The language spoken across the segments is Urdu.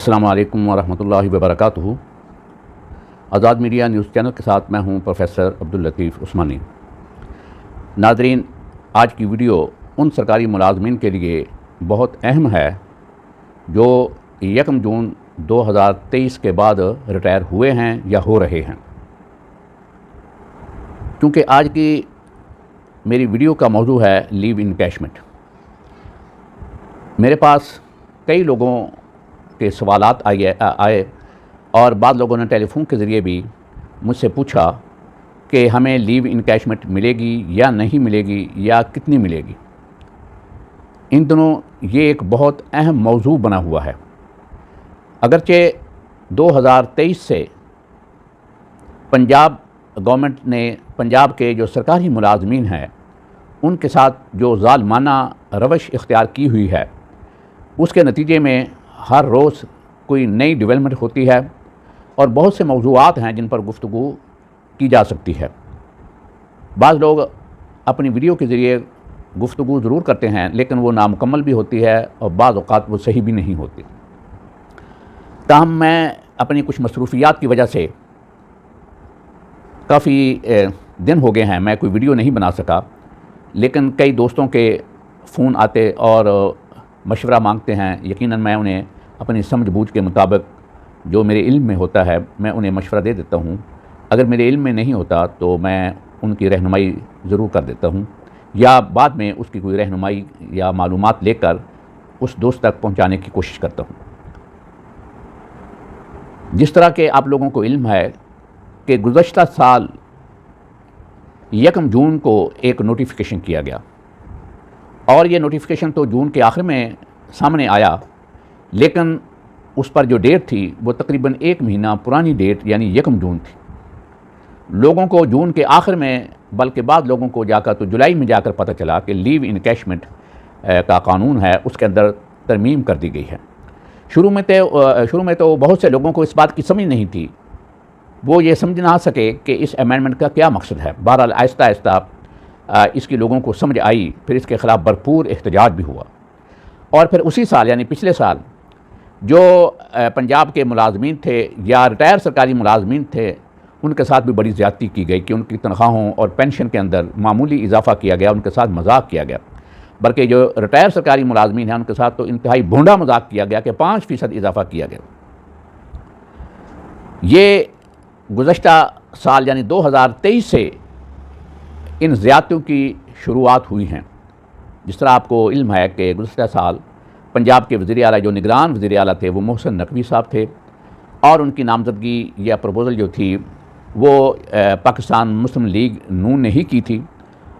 السلام علیکم ورحمۃ اللہ وبرکاتہ۔ آزاد میڈیا نیوز چینل کے ساتھ میں ہوں پروفیسر عبداللطیف عثمانی۔ ناظرین، آج کی ویڈیو ان سرکاری ملازمین کے لیے بہت اہم ہے جو 1 جون 2023 کے بعد ریٹائر ہوئے ہیں یا ہو رہے ہیں، کیونکہ آج کی میری ویڈیو کا موضوع ہے لیو انکیشمنٹ۔ میرے پاس کئی لوگوں کے سوالات آئے اور بعض لوگوں نے ٹیلی فون کے ذریعے بھی مجھ سے پوچھا کہ ہمیں لیو انکیشمنٹ ملے گی یا نہیں ملے گی یا کتنی ملے گی۔ ان دنوں یہ ایک بہت اہم موضوع بنا ہوا ہے۔ اگرچہ 2023 سے پنجاب گورنمنٹ نے پنجاب کے جو سرکاری ملازمین ہیں ان کے ساتھ جو ظالمانہ روش اختیار کی ہوئی ہے، اس کے نتیجے میں ہر روز کوئی نئی ڈیولپمنٹ ہوتی ہے اور بہت سے موضوعات ہیں جن پر گفتگو کی جا سکتی ہے۔ بعض لوگ اپنی ویڈیو کے ذریعے گفتگو ضرور کرتے ہیں لیکن وہ نامکمل بھی ہوتی ہے اور بعض اوقات وہ صحیح بھی نہیں ہوتی۔ تاہم میں اپنی کچھ مصروفیات کی وجہ سے کافی دن ہو گئے ہیں میں کوئی ویڈیو نہیں بنا سکا، لیکن کئی دوستوں کے فون آتے اور مشورہ مانگتے ہیں۔ یقیناً میں انہیں اپنی سمجھ بوجھ کے مطابق جو میرے علم میں ہوتا ہے میں انہیں مشورہ دے دیتا ہوں۔ اگر میرے علم میں نہیں ہوتا تو میں ان کی رہنمائی ضرور کر دیتا ہوں یا بعد میں اس کی کوئی رہنمائی یا معلومات لے کر اس دوست تک پہنچانے کی کوشش کرتا ہوں۔ جس طرح کہ آپ لوگوں کو علم ہے کہ گزشتہ سال 1 جون کو ایک نوٹیفیکیشن کیا گیا اور یہ نوٹیفیکیشن تو جون کے آخر میں سامنے آیا، لیکن اس پر جو ڈیٹ تھی وہ تقریباً 1 مہینہ پرانی ڈیٹ یعنی 1 جون تھی۔ لوگوں کو جون کے آخر میں بلکہ بعض لوگوں کو جا کر تو جولائی میں جا کر پتہ چلا کہ لیو انکیشمنٹ کا قانون ہے، اس کے اندر ترمیم کر دی گئی ہے۔ شروع میں تو بہت سے لوگوں کو اس بات کی سمجھ نہیں تھی، وہ یہ سمجھ نہ سکے کہ اس امینڈمنٹ کا کیا مقصد ہے۔ بہرحال آہستہ آہستہ اس کی لوگوں کو سمجھ آئی، پھر اس کے خلاف بھرپور احتجاج بھی ہوا، اور پھر اسی سال یعنی پچھلے سال جو پنجاب کے ملازمین تھے یا ریٹائر سرکاری ملازمین تھے ان کے ساتھ بھی بڑی زیادتی کی گئی کہ ان کی تنخواہوں اور پینشن کے اندر معمولی اضافہ کیا گیا، ان کے ساتھ مذاق کیا گیا، بلکہ جو ریٹائر سرکاری ملازمین ہیں ان کے ساتھ تو انتہائی بھونڈا مذاق کیا گیا کہ 5% اضافہ کیا گیا۔ یہ گزشتہ سال یعنی 2023 سے ان زیادتیوں کی شروعات ہوئی ہیں۔ جس طرح آپ کو علم ہے کہ گزشتہ سال پنجاب کے وزیر اعلیٰ جو نگران وزیر اعلیٰ تھے وہ محسن نقوی صاحب تھے، اور ان کی نامزدگی یا پروپوزل جو تھی وہ پاکستان مسلم لیگ نون نے ہی کی تھی،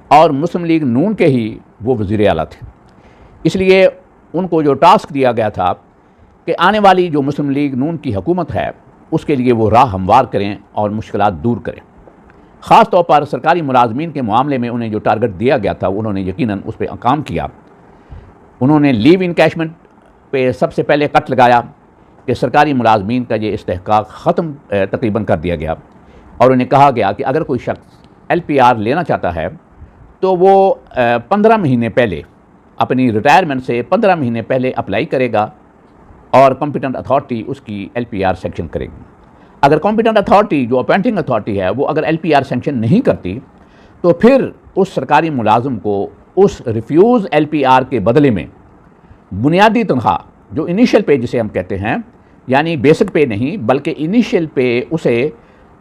اور مسلم لیگ نون کے ہی وہ وزیر اعلیٰ تھے۔ اس لیے ان کو جو ٹاسک دیا گیا تھا کہ آنے والی جو مسلم لیگ نون کی حکومت ہے اس کے لیے وہ راہ ہموار کریں اور مشکلات دور کریں۔ خاص طور پر سرکاری ملازمین کے معاملے میں انہیں جو ٹارگٹ دیا گیا تھا انہوں نے یقیناً اس پہ کام کیا۔ انہوں نے لیو انکیشمنٹ پہ سب سے پہلے کٹ لگایا کہ سرکاری ملازمین کا یہ استحقاق ختم تقریباً کر دیا گیا، اور انہیں کہا گیا کہ اگر کوئی شخص LPR لینا چاہتا ہے تو وہ 15 مہینے پہلے اپنی ریٹائرمنٹ سے 15 مہینے پہلے اپلائی کرے گا اور کمپیٹنٹ اتھارٹی اس کی LPR سینکشن کرے گی۔ اگر کمپیٹنٹ اتھارٹی جو اپوائنٹنگ اتھارٹی ہے وہ اگر LPR سینکشن نہیں کرتی تو پھر اس سرکاری ملازم کو اس ریفیوز LPR کے بدلے میں بنیادی تنخواہ جو انیشیل پے جسے ہم کہتے ہیں، یعنی بیسک پے نہیں بلکہ انیشیل پے، اسے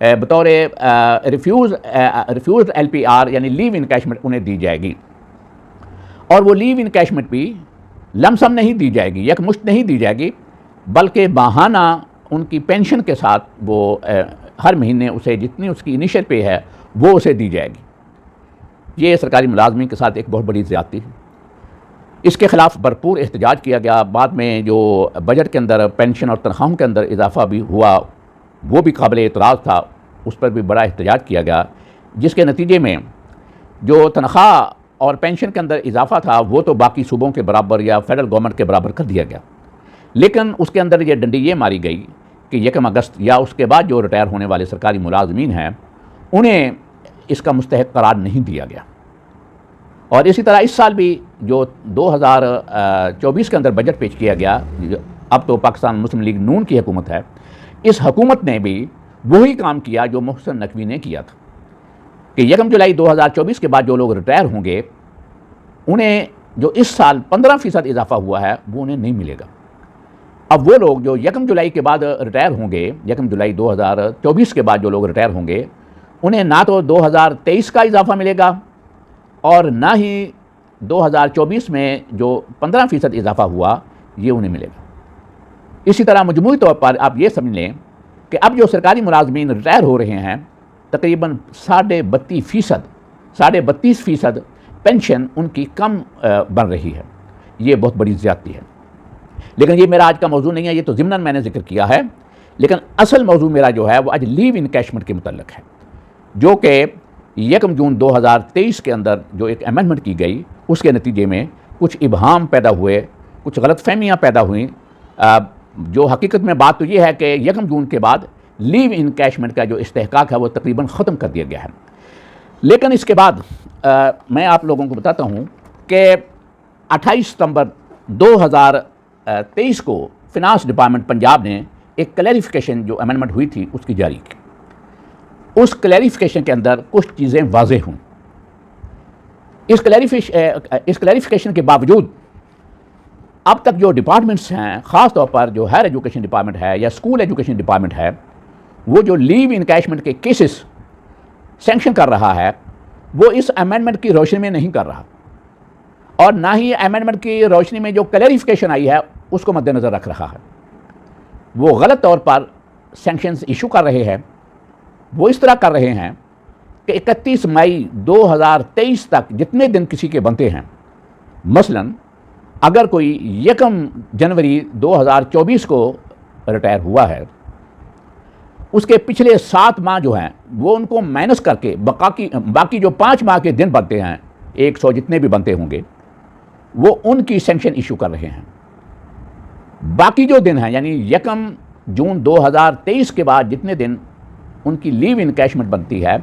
بطور ریفیوز LPR یعنی لیو انکیشمنٹ انہیں دی جائے گی، اور وہ لیو انکیشمنٹ بھی لم سم نہیں دی جائے گی، یک مشت نہیں دی جائے گی، بلکہ ماہانہ ان کی پینشن کے ساتھ وہ ہر مہینے اسے جتنی اس کی انیشیل پے ہے وہ اسے دی جائے گی۔ یہ سرکاری ملازمین کے ساتھ ایک بہت بڑی زیادتی ہے۔ اس کے خلاف بھرپور احتجاج کیا گیا۔ بعد میں جو بجٹ کے اندر پینشن اور تنخواہوں کے اندر اضافہ بھی ہوا وہ بھی قابل اعتراض تھا، اس پر بھی بڑا احتجاج کیا گیا، جس کے نتیجے میں جو تنخواہ اور پینشن کے اندر اضافہ تھا وہ تو باقی صوبوں کے برابر یا فیڈرل گورنمنٹ کے برابر کر دیا گیا، لیکن اس کے اندر یہ ڈنڈی یہ ماری گئی کہ 1 اگست یا اس کے بعد جو ریٹائر ہونے والے سرکاری ملازمین ہیں انہیں اس کا مستحق قرار نہیں دیا گیا۔ اور اسی طرح اس سال بھی جو 2024 کے اندر بجٹ پیش کیا گیا اب تو پاکستان مسلم لیگ نون کی حکومت ہے، اس حکومت نے بھی وہی کام کیا جو محسن نقوی نے کیا تھا کہ 1 جولائی 2024 کے بعد جو لوگ ریٹائر ہوں گے انہیں جو اس سال 15% اضافہ ہوا ہے وہ انہیں نہیں ملے گا۔ اب وہ لوگ جو 1 جولائی کے بعد ریٹائر ہوں گے، 1 جولائی 2024 کے بعد جو لوگ ریٹائر ہوں گے انہیں نہ تو 2023 کا اضافہ ملے گا اور نہ ہی 2024 میں جو 15% اضافہ ہوا یہ انہیں ملے گا۔ اسی طرح مجموعی طور پر آپ یہ سمجھ لیں کہ اب جو سرکاری ملازمین ریٹائر ہو رہے ہیں تقریباً 32.5% پینشن ان کی کم بن رہی ہے۔ یہ بہت بڑی زیادتی ہے، لیکن یہ میرا آج کا موضوع نہیں ہے، یہ تو ضمناً میں نے ذکر کیا ہے، لیکن اصل موضوع میرا جو ہے وہ آج لیو انکیشمنٹ کے متعلق ہے، جو کہ 1 جون 2023 کے اندر جو ایک امینڈمنٹ کی گئی اس کے نتیجے میں کچھ ابہام پیدا ہوئے، کچھ غلط فہمیاں پیدا ہوئیں۔ جو حقیقت میں بات تو یہ ہے کہ 1 جون کے بعد لیو انکیشمنٹ کا جو استحقاق ہے وہ تقریباً ختم کر دیا گیا ہے، لیکن اس کے بعد میں آپ لوگوں کو بتاتا ہوں کہ 28 ستمبر 2023 کو فنانس ڈپارٹمنٹ پنجاب نے ایک کلیریفیکیشن جو امینڈمنٹ ہوئی تھی اس کی جاری کی۔ اس کلیریفیکیشن کے اندر کچھ چیزیں واضح ہوں۔ اس کلیریفیکیشن کے باوجود اب تک جو ڈپارٹمنٹس ہیں، خاص طور پر جو ہائر ایجوکیشن ڈپارٹمنٹ ہے یا اسکول ایجوکیشن ڈپارٹمنٹ ہے، وہ جو لیو انکیشمنٹ کے کیسز سینکشن کر رہا ہے وہ اس امینڈمنٹ کی روشنی میں نہیں کر رہا، اور نہ ہی امینڈمنٹ کی روشنی میں جو کلیریفیکیشن آئی ہے اس کو مد نظر رکھ رہا ہے۔ وہ غلط طور پر سینکشنز ایشو کر رہے ہیں۔ وہ اس طرح کر رہے ہیں کہ 31 مئی 2023 تک جتنے دن کسی کے بنتے ہیں، مثلا اگر کوئی 1 جنوری 2024 کو ریٹائر ہوا ہے، اس کے پچھلے 7 ماہ جو ہیں وہ ان کو مائنس کر کے باقی جو 5 ماہ کے دن بنتے ہیں، 100 جتنے بھی بنتے ہوں گے، وہ ان کی سینکشن ایشو کر رہے ہیں۔ باقی جو دن ہیں یعنی 1 جون 2023 کے بعد جتنے دن ان کی لیو انکیشمنٹ بنتی ہے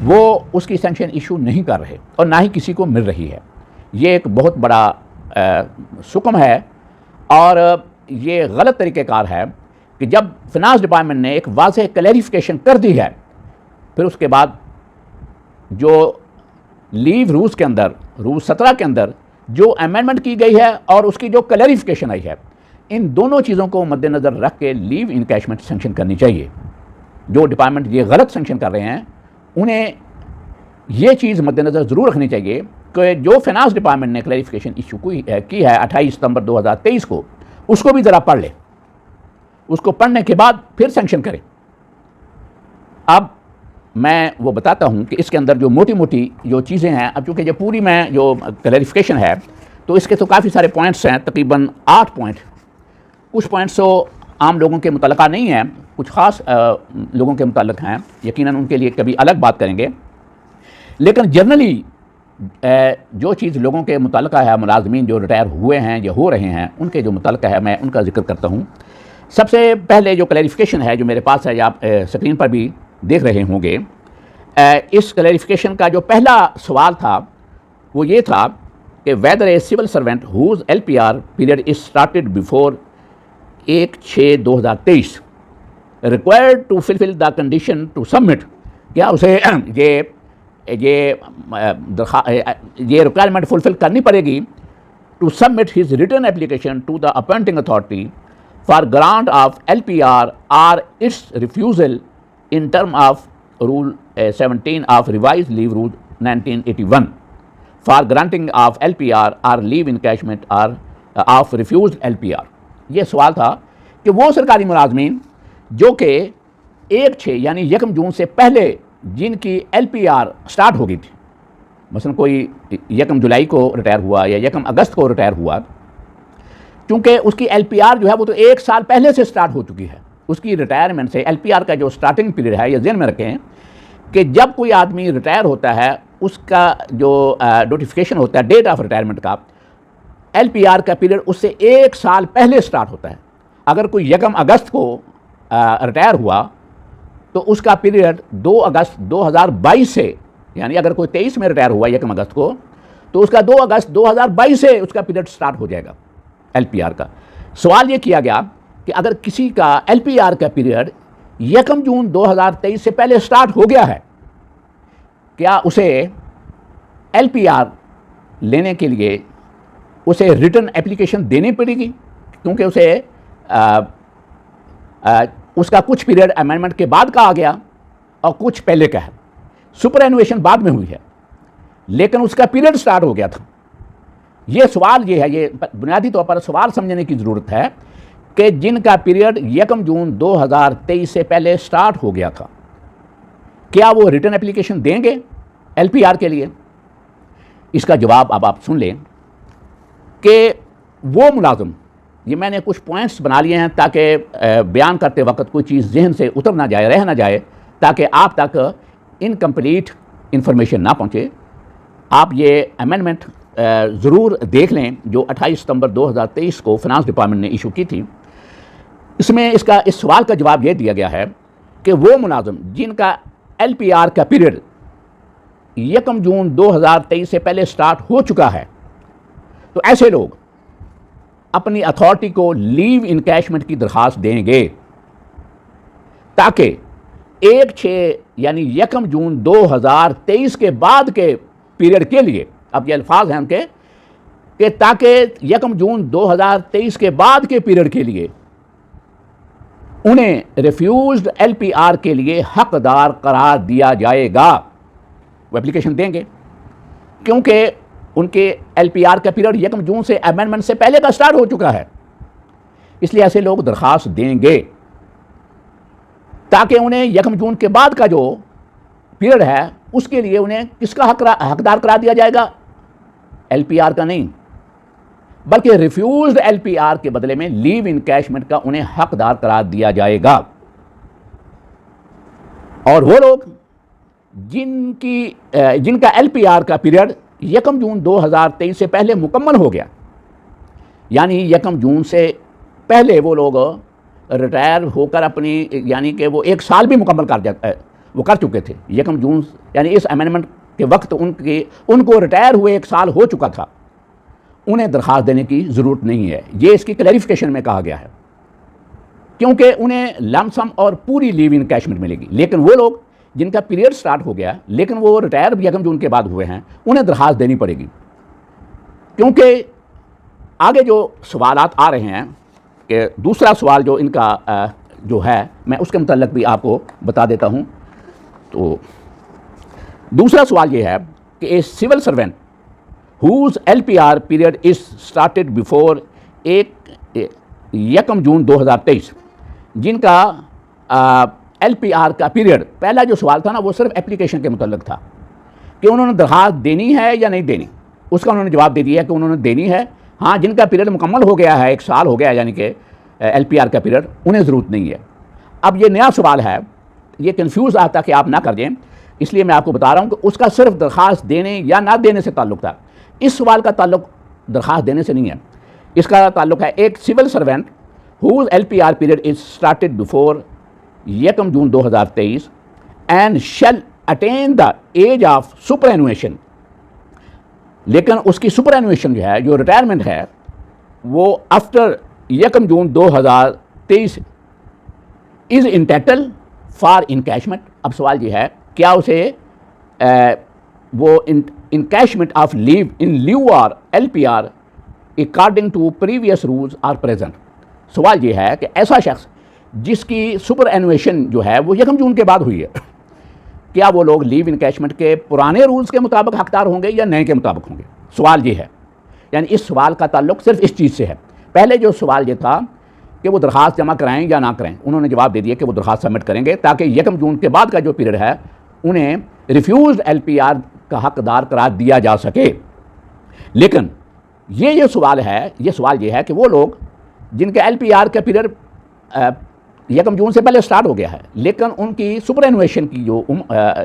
وہ اس کی سینکشن ایشو نہیں کر رہے اور نہ ہی کسی کو مل رہی ہے۔ یہ ایک بہت بڑا سکم ہے اور یہ غلط طریقہ کار ہے کہ جب فنانس ڈپارٹمنٹ نے ایک واضح کلیریفیکیشن کر دی ہے، پھر اس کے بعد جو لیو رولز کے اندر، رول 17 کے اندر جو امینڈمنٹ کی گئی ہے اور اس کی جو کلیریفیکیشن آئی ہے، ان دونوں چیزوں کو مد نظر رکھ کے لیو انکیشمنٹ سینکشن کرنی چاہیے۔ جو ڈپارٹمنٹ یہ غلط سینکشن کر رہے ہیں انہیں یہ چیز مد نظر ضرور رکھنی چاہیے کہ جو فنانس ڈپارٹمنٹ نے کلیریفیکیشن ایشو کی ہے 28 ستمبر 2023 کو، اس کو بھی ذرا پڑھ لے، اس کو پڑھنے کے بعد پھر سینکشن کرے۔ اب میں وہ بتاتا ہوں کہ اس کے اندر جو موٹی موٹی جو چیزیں ہیں، اب چونکہ یہ پوری میں جو کلیریفیکیشن ہے تو اس کے تو کافی سارے پوائنٹس ہیں، تقریباً 8 پوائنٹ۔ کچھ پوائنٹس تو عام لوگوں کے متعلقہ نہیں ہیں، کچھ خاص لوگوں کے متعلق ہیں، یقیناً ان کے لیے کبھی الگ بات کریں گے، لیکن جنرلی جو چیز لوگوں کے متعلقہ ہے، ملازمین جو ریٹائر ہوئے ہیں یا ہو رہے ہیں ان کے جو متعلقہ ہے، میں ان کا ذکر کرتا ہوں۔ سب سے پہلے جو کلیریفیکیشن ہے جو میرے پاس ہے، یا آپ اسکرین پر بھی دیکھ رہے ہوں گے، اس کلیریفیکیشن کا جو پہلا سوال تھا وہ یہ تھا کہ whether a civil servant whose LPR period is started before 1/6/2023 required to fulfill the condition to submit، کیا اسے یہ ریکوائرمنٹ فلفل کرنی پڑے گی to submit his written application to the appointing authority for grant of LPR or its refusal in term of Rule 17 of Revised Leave Rule 1981 for granting of LPR or leave encashment or of refused LPR۔ یہ سوال تھا کہ وہ سرکاری ملازمین جو کہ 1/6 یعنی 1 جون سے پہلے جن کی LPR سٹارٹ ہو گئی تھی، مثلا کوئی 1 جولائی کو ریٹائر ہوا یا 1 اگست کو ریٹائر ہوا، چونکہ اس کی LPR جو ہے وہ تو 1 سال پہلے سے سٹارٹ ہو چکی ہے۔ اس کی ریٹائرمنٹ سے LPR کا جو سٹارٹنگ پیریڈ ہے، یہ ذہن میں رکھیں کہ جب کوئی آدمی ریٹائر ہوتا ہے اس کا جو نوٹیفیکیشن ہوتا ہے ڈیٹ آف ریٹائرمنٹ کا، LPR کا پیریڈ اس سے 1 سال پہلے سٹارٹ ہوتا ہے۔ اگر کوئی 1 اگست کو ریٹائر ہوا تو اس کا پیریڈ 2 اگست 2022 سے، یعنی اگر کوئی 23 میں ریٹائر ہوا 1 اگست کو تو اس کا 2 اگست 2022 سے اس کا پیریڈ سٹارٹ ہو جائے گا LPR کا۔ سوال یہ کیا گیا کہ اگر کسی کا ایل پی آر کا پیریڈ 1 جون 2023 سے پہلے سٹارٹ ہو گیا ہے، کیا اسے ایل پی آر لینے کے لیے اسے ریٹن اپلیکیشن دینی پڑے گی؟ کیونکہ اسے اس کا کچھ پیریڈ امینڈمنٹ کے بعد کا آ گیا اور کچھ پہلے کا ہے، سپر اینویشن بعد میں ہوئی ہے لیکن اس کا پیریڈ سٹارٹ ہو گیا تھا۔ یہ سوال یہ ہے، یہ بنیادی طور پر سوال سمجھنے کی ضرورت ہے کہ جن کا پیریڈ 1 جون 2023 سے پہلے سٹارٹ ہو گیا تھا، کیا وہ ریٹن اپلیکیشن دیں گے ایل پی آر کے لیے؟ اس کا جواب اب آپ سن لیں کہ وہ ملازم، یہ میں نے کچھ پوائنٹس بنا لیے ہیں تاکہ بیان کرتے وقت کوئی چیز ذہن سے اتر نہ جائے، رہ نہ جائے، تاکہ آپ تک انکمپلیٹ انفارمیشن نہ پہنچے۔ آپ یہ امینڈمنٹ ضرور دیکھ لیں جو 28 ستمبر 2023 کو فنانس ڈپارٹمنٹ نے ایشو کی تھی۔ اس میں اس سوال کا جواب یہ دیا گیا ہے کہ وہ ملازم جن کا ایل پی آر کا پیریڈ 1 جون 2023 سے پہلے سٹارٹ ہو چکا ہے، تو ایسے لوگ اپنی اتھارٹی کو لیو انکیشمنٹ کی درخواست دیں گے تاکہ 1/6 یعنی 1 جون 2023 کے بعد کے پیریڈ کے لیے، اب یہ الفاظ ہیں ان کے کہ تاکہ 1 جون 2023 کے بعد کے پیریڈ کے لیے انہیں ریفیوزڈ ایل پی آر کے لیے حقدار قرار دیا جائے گا۔ وہ اپلیکیشن دیں گے کیونکہ ان کے ایل پی آر کا پیریڈ 1 جون سے امینڈمنٹ سے پہلے کا سٹارٹ ہو چکا ہے، اس لیے ایسے لوگ درخواست دیں گے تاکہ انہیں 1 جون کے بعد کا جو پیریڈ ہے اس کے لیے انہیں کس کا حقدار قرار دیا جائے گا؟ ایل پی آر کا نہیں، بلکہ ریفیوزڈ ایل پی آر کے بدلے میں لیو انکیشمنٹ کا انہیں حقدار قرار دیا جائے گا۔ اور وہ لوگ جن کا ایل پی آر کا پیریڈ 1 جون 2023 سے پہلے مکمل ہو گیا، یعنی 1 جون سے پہلے وہ لوگ ریٹائر ہو کر اپنی، یعنی کہ وہ 1 سال بھی مکمل کر چکے تھے 1 جون، یعنی اس امینڈمنٹ کے وقت ان کو ریٹائر ہوئے 1 سال ہو چکا تھا، انہیں درخواست دینے کی ضرورت نہیں ہے۔ یہ اس کی کلیریفیکیشن میں کہا گیا ہے کیونکہ انہیں لم سم اور پوری لیو انکیشمنٹ ملے گی، لیکن وہ لوگ جن کا پیریڈ سٹارٹ ہو گیا لیکن وہ ریٹائر 1 جون کے بعد ہوئے ہیں، انہیں درخواست دینی پڑے گی۔ کیونکہ آگے جو سوالات آ رہے ہیں کہ دوسرا سوال جو ان کا جو ہے، میں اس کے متعلق بھی آپ کو بتا دیتا ہوں۔ تو دوسرا سوال یہ ہے کہ a civil servant whose LPR period is started before 1 June 2023، جن کا ایل پی آر کا پیریڈ، پہلا جو سوال تھا نا وہ صرف اپلیکیشن کے متعلق تھا کہ انہوں نے درخواست دینی ہے یا نہیں دینی، اس کا انہوں نے جواب دے دیا کہ انہوں نے دینی ہے۔ ہاں، جن کا پیریڈ مکمل ہو گیا ہے، 1 سال ہو گیا یعنی کہ ایل پی آر کا پیریڈ، انہیں ضرورت نہیں ہے۔ اب یہ نیا سوال ہے، یہ کنفیوز آتا کہ آپ نہ کر دیں، اس لیے میں آپ کو بتا رہا ہوں کہ اس کا صرف درخواست دینے یا نہ دینے سے تعلق تھا۔ اس سوال کا تعلق درخواست دینے سے نہیں ہے، اس کا تعلق ہے ایک civil servant whose LPR period is started before 1 June 2023 and shall attain the age of superannuation، لیکن اس کی سپرانویشن جو ہے، جو ریٹائرمنٹ ہے، وہ after 1 June 2023 is entitled for encashment. اب سوال یہ ہے کیا اسے وہ encashment of leave in leave or L P R according to previous rules or present. سوال یہ ہے کہ ایسا شخص جس کی سپر اینویشن جو ہے وہ 1 جون کے بعد ہوئی ہے، کیا وہ لوگ لیو انکیشمنٹ کے پرانے رولز کے مطابق حقدار ہوں گے یا نئے کے مطابق ہوں گے؟ سوال یہ ہے، یعنی اس سوال کا تعلق صرف اس چیز سے ہے۔ پہلے جو سوال یہ تھا کہ وہ درخواست جمع کرائیں یا نہ کریں، انہوں نے جواب دے دیا کہ وہ درخواست سبمٹ کریں گے تاکہ 1 جون کے بعد کا جو پیریڈ ہے انہیں ریفیوزڈ ایل پی آر کا حقدار قرار دیا جا سکے۔ لیکن یہ سوال ہے، یہ سوال یہ ہے کہ وہ لوگ جن کا ایل پی آر کا پیریڈ 1 جون سے پہلے سٹارٹ ہو گیا ہے لیکن ان کی سپر اینویشن کی جو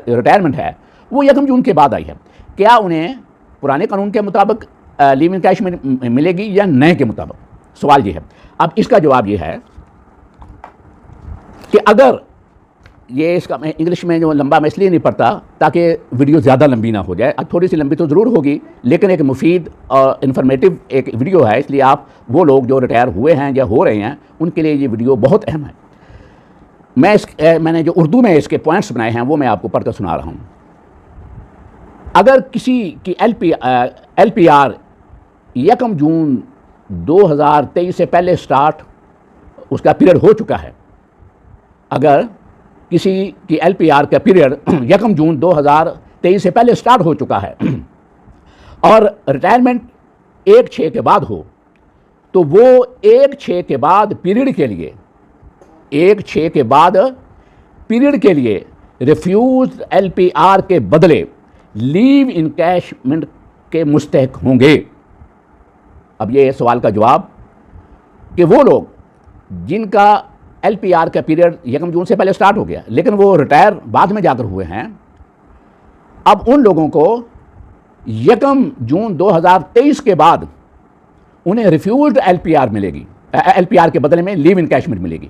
ریٹائرمنٹ ہے وہ 1 جون کے بعد آئی ہے، کیا انہیں پرانے قانون کے مطابق لیو انکیشمنٹ ملے گی یا نئے کے مطابق؟ سوال یہ ہے۔ اب اس کا جواب یہ ہے کہ اگر یہ اس کا میں انگلش میں جو لمبا میں اس لیے نہیں پڑھتا تاکہ ویڈیو زیادہ لمبی نہ ہو جائے. اب تھوڑی سی لمبی تو ضرور ہوگی لیکن ایک مفید اور انفارمیٹیو ایک ویڈیو ہے، اس لیے آپ وہ لوگ جو ریٹائر ہوئے ہیں یا ہو رہے ہیں ان کے لیے یہ ویڈیو بہت اہم ہے. میں نے جو اردو میں اس کے پوائنٹس بنائے ہیں وہ میں آپ کو پڑھ کر سنا رہا ہوں. اگر کسی کی ایل پی آر 1 جون 2023 سے پہلے سٹارٹ اس کا پیریڈ ہو چکا ہے، اگر کسی کی ایل پی آر کا پیریڈ 1 جون 2023 سے پہلے سٹارٹ ہو چکا ہے اور ریٹائرمنٹ 1/6 کے بعد ہو، تو وہ 1/6 کے بعد پیریڈ کے لیے 1/6 کے بعد پیریڈ کے لیے ریفیوزڈ ایل پی آر کے بدلے لیو انکیشمنٹ کے مستحق ہوں گے. اب یہ سوال کا جواب کہ وہ لوگ جن کا ایل پی آر کا پیریڈ 1 جون سے پہلے سٹارٹ ہو گیا لیکن وہ ریٹائر بعد میں جا کر ہوئے ہیں، اب ان لوگوں کو 1 جون 2023 کے بعد انہیں ریفیوزڈ ایل پی آر ملے گی، ایل پی آر کے بدلے میں لیو انکیشمنٹ ملے گی.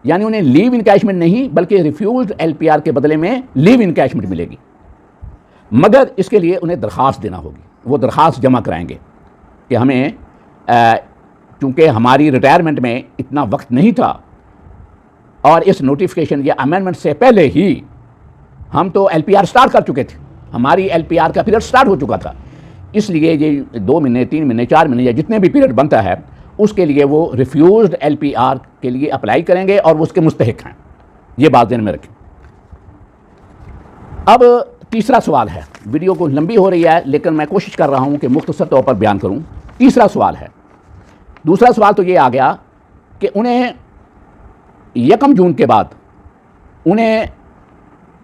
یعنی انہیں لیو انکیشمنٹ نہیں بلکہ ریفیوزڈ ایل پی آر کے بدلے میں لیو انکیشمنٹ ملے گی، مگر اس کے لیے انہیں درخواست دینا ہوگی. وہ درخواست جمع کرائیں گے کہ ہمیں چونکہ ہماری ریٹائرمنٹ میں اتنا وقت نہیں تھا اور اس نوٹیفیکیشن یا امینڈمنٹ سے پہلے ہی ہم تو ایل پی آر سٹارٹ کر چکے تھے، ہماری ایل پی آر کا پیریڈ سٹارٹ ہو چکا تھا، اس لیے یہ 2 مہینے 3 مہینے 4 مہینے یا جتنے بھی پیریڈ بنتا ہے اس کے لیے وہ ریفیوزڈ ایل پی آر کے لیے اپلائی کریں گے اور وہ اس کے مستحق ہیں. یہ بات ذہن میں رکھیں. اب تیسرا سوال ہے، ویڈیو کو لمبی ہو رہی ہے لیکن میں کوشش کر رہا ہوں کہ مختصر طور پر بیان کروں. تیسرا سوال ہے، دوسرا سوال تو یہ آ گیا کہ انہیں 1 جون کے بعد انہیں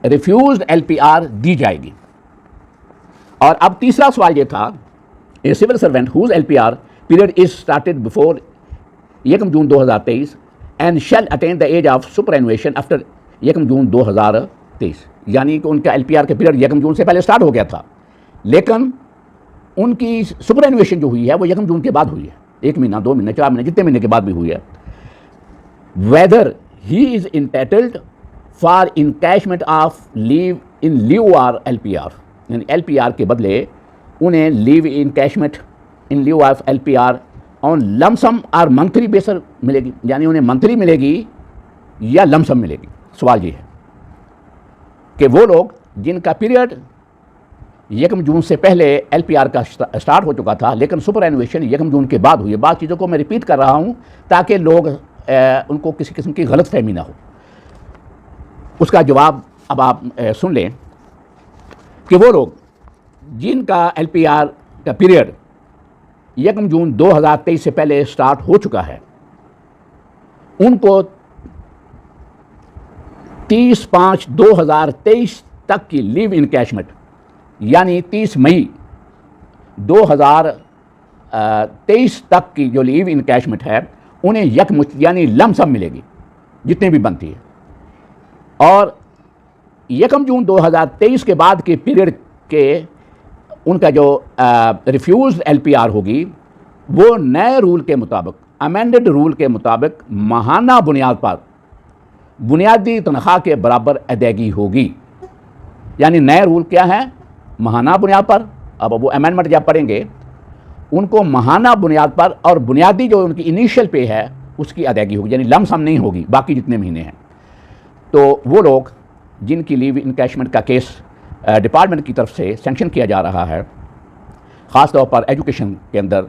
ریفیوزڈ ایل پی آر دی جائے گی. اور اب تیسرا سوال یہ تھا، a civil servant whose L P R period is started before 1 June 2023 and shall attain the age of superannuation after 1 June 2023. یعنی کہ ان کا ایل پی آر کا پیریڈ 1 جون سے پہلے سٹارٹ ہو گیا تھا لیکن ان کی سپر اینویشن جو ہوئی ہے وہ 1 جون کے بعد ہوئی ہے، 1 مہینہ 2 مہینے 4 مہینے جتنے مہینے کے بعد بھی ہوئی ہے. Whether he is entitled for encashment of leave in leave or L P R, یعنی ایل پی آر کے بدلے انہیں leave encashment in leave of L P R on lump sum اور منتھلی بیسر ملے گی. یعنی انہیں منتھلی ملے گی یا لم سم ملے گی. سوال یہ ہے کہ وہ لوگ جن کا پیریڈ 1 جون سے پہلے ایل پی آر کا سٹارٹ ہو چکا تھا لیکن سپر اینویشن 1 جون کے بعد ہوئی ہے. بعض چیزوں کو میں ریپیٹ کر رہا ہوں تاکہ لوگ ان کو کسی قسم کی غلط فہمی نہ ہو. اس کا جواب اب آپ سن لیں کہ وہ لوگ جن کا ایل پی آر کا پیریڈ 1 جون 2023 سے پہلے سٹارٹ ہو چکا ہے ان کو 30/5/2023 تک کی لیو انکیشمنٹ یعنی 30 مئی 2023 تک کی جو لیو انکیشمنٹ ہے انہیں یکمشت یعنی لم سم ملے گی جتنے بھی بنتی ہے. اور 1 جون 2023 کے بعد کے پیریڈ کے ان کا جو ریفیوزڈ ایل پی آر ہوگی وہ نئے رول کے مطابق امینڈڈ رول کے مطابق ماہانہ بنیاد پر بنیادی تنخواہ کے برابر ادائیگی ہوگی. یعنی نئے رول کیا ہیں؟ ماہانہ بنیاد پر. اب وہ امینڈمنٹ جب پڑھیں گے ان کو ماہانہ بنیاد پر اور بنیادی جو ان کی انیشیل پے ہے اس کی ادائیگی ہوگی، یعنی لم سم نہیں ہوگی باقی جتنے مہینے ہیں. تو وہ لوگ جن کی لیو انکیشمنٹ کا کیس ڈپارٹمنٹ کی طرف سے سینکشن کیا جا رہا ہے، خاص طور پر ایجوکیشن کے اندر،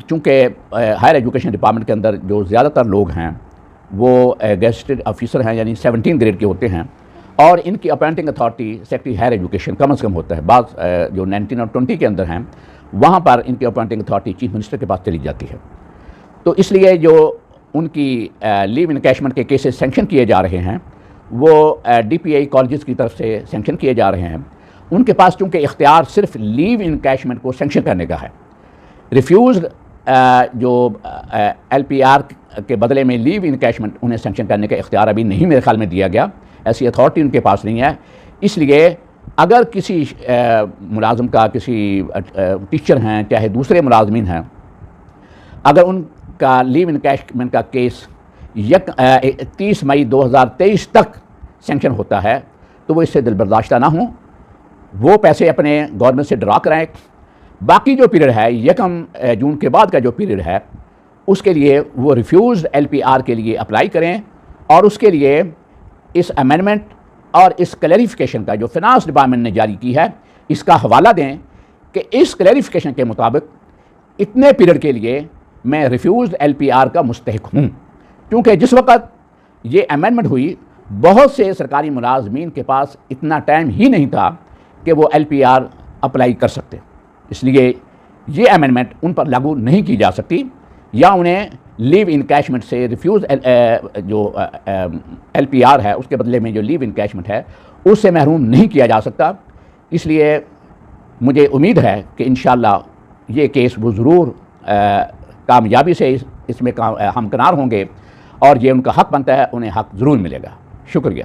چونکہ ہائر ایجوکیشن ڈپارٹمنٹ کے اندر جو زیادہ تر لوگ ہیں وہ گیزٹڈ آفیسر ہیں یعنی 17 گریڈ کے ہوتے ہیں اور ان کی appointing authority secretary higher education کم از کم ہوتا ہے. بعض جو 19 اور 20 کے اندر ہیں وہاں پر ان کی اپوائنٹنگ اتھارٹی چیف منسٹر کے پاس چلی جاتی ہے. تو اس لیے جو ان کی لیو انکیشمنٹ کے کیسز سینکشن کیے جا رہے ہیں وہ ڈی پی آئی کالجز کی طرف سے سینکشن کیے جا رہے ہیں. ان کے پاس چونکہ اختیار صرف لیو انکیشمنٹ کو سینکشن کرنے کا ہے، ریفیوزڈ جو ایل پی آر کے بدلے میں لیو انکیشمنٹ انہیں سینکشن کرنے کا اختیار ابھی نہیں میرے خیال میں دیا گیا، ایسی اتھارٹی ان کے پاس نہیں ہے. اس لیے اگر کسی ملازم کا، کسی ٹیچر ہیں چاہے دوسرے ملازمین ہیں، اگر ان کا لیو انکیشمنٹ کا کیس 30 مئی 2023 تک سینکشن ہوتا ہے تو وہ اس سے دل برداشتہ نہ ہوں، وہ پیسے اپنے گورنمنٹ سے ڈرا کرائیں۔ باقی جو پیریڈ ہے 1 جون کے بعد کا جو پیریڈ ہے اس کے لیے وہ ریفیوزڈ LPR کے لیے اپلائی کریں، اور اس کے لیے اس امینڈمنٹ اور اس کلیریفیکیشن کا جو فنانس ڈپارٹمنٹ نے جاری کی ہے اس کا حوالہ دیں کہ اس کلیریفیکیشن کے مطابق اتنے پیریڈ کے لیے میں ریفیوزڈ LPR کا مستحق ہوں، کیونکہ جس وقت یہ امینڈمنٹ ہوئی بہت سے سرکاری ملازمین کے پاس اتنا ٹائم ہی نہیں تھا کہ وہ LPR اپلائی کر سکتے، اس لیے یہ امینڈمنٹ ان پر لاگو نہیں کی جا سکتی، یا انہیں لیو انکیشمنٹ سے ریفیوز جو LPR ہے اس کے بدلے میں جو لیو انکیشمنٹ ہے اس سے محروم نہیں کیا جا سکتا۔ اس لیے مجھے امید ہے کہ انشاءاللہ یہ کیس وہ ضرور کامیابی سے اس میں ہمکنار ہوں گے، اور یہ ان کا حق بنتا ہے، انہیں حق ضرور ملے گا۔ شکریہ۔